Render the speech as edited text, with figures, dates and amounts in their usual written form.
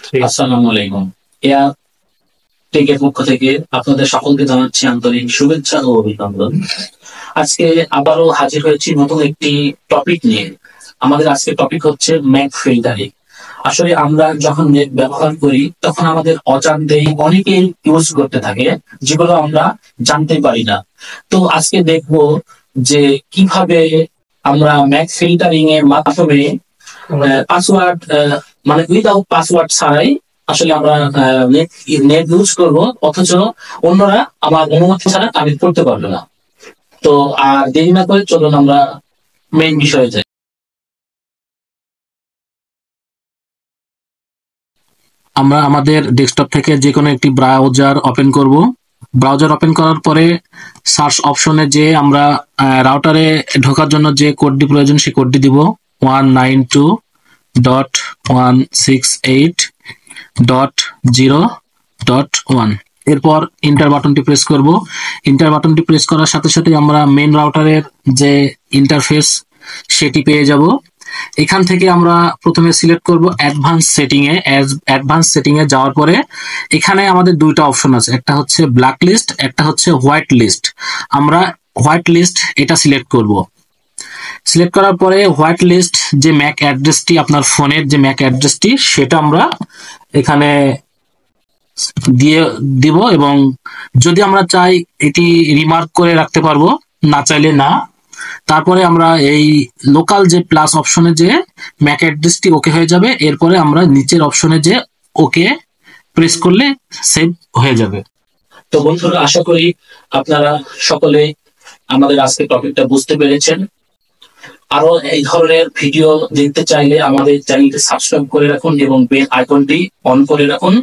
আসসালামু আলাইকুম। এয়া টেকের পক্ষ থেকে আপনাদের সকলকে জানাচ্ছি আন্তরিক শুভেচ্ছা ও অভিনন্দন। আজকে আবারও হাজির হয়েছি নতুন একটি টপিক নিয়ে। আমাদের আজকে টপিক হচ্ছে ম্যাক ফিল্টারিং। আসলে আমরা যখন নেট ব্যবহার করি তখন আমাদের অজান্তেই অনেকেই ইউজ করতে থাকে, যেগুলো আমরা জানতে পারি না। তো আজকে দেখব যে কিভাবে আমরা ম্যাক ফিল্টারিং এর মাধ্যমে পাসওয়ার্ড মানে উইদাউট পাসওয়ার্ড ছাড়াই আসলে আমরা নেট নেট ইউজ করব, অথচ অন্যরা আমার অনুমতি ছাড়া কানেক্ট করতে পারবে না। তো আর দেরি না করে চলুন আমরা মেইন বিষয়ে যাই। আমরা আমাদের ডেস্কটপ থেকে যে কোনো একটি ব্রাউজার ওপেন করব। ব্রাউজার ওপেন করার পরে সার্চ অপশনে যে আমরা রাউটারে ঢোকার জন্য যে কোডটি প্রয়োজন সেই কোডটি দিব 192.168.0.1। এরপর ইন্টার বাটনটি প্রেস করব। ইন্টার বাটনটি প্রেস করার সাথে সাথে আমরা মেন রাউটারের যে ইন্টারফেস সেটি পেয়ে যাব। এখান থেকে আমরা প্রথমে সিলেক্ট করব অ্যাডভান্স সেটিং এ। অ্যাডভান্স সেটিং এ যাওয়ার পরে এখানে আমাদের দুইটা অপশন আছে, একটা হচ্ছে ব্ল্যাক লিস্ট, একটা হচ্ছে হোয়াইট লিস্ট। আমরা হোয়াইট লিস্ট এটা সিলেক্ট করব। সিলেক্ট করার পরে হোয়াইট লিস্ট যে ম্যাক অ্যাড্রেসটি, আপনার ফোনের যে ম্যাক অ্যাড্রেসটি সেটা আমরা এখানে দিয়ে দিব, এবং যদি আমরা চাই এটি রিমার্ক করে রাখতে পারবো, না চাইলে না। তারপরে আমরা এই লোকাল যে প্লাস অপশনে যে ম্যাক অ্যাড্রেসটি ওকে হয়ে যাবে, এরপরে আমরা নিচের অপশনে যে ওকে প্রেস করলে সেভ হয়ে যাবে। তো বন্ধুরা, আশা করি আপনারা সকলে আমাদের আজকে টপিকটা বুঝতে পেরেছেন। আরো এই ধরনের ভিডিও দেখতে চাইলে আমাদের চ্যানেলটি সাবস্ক্রাইব করে রাখুন এবং বেল আইকনটি অন করে রাখুন।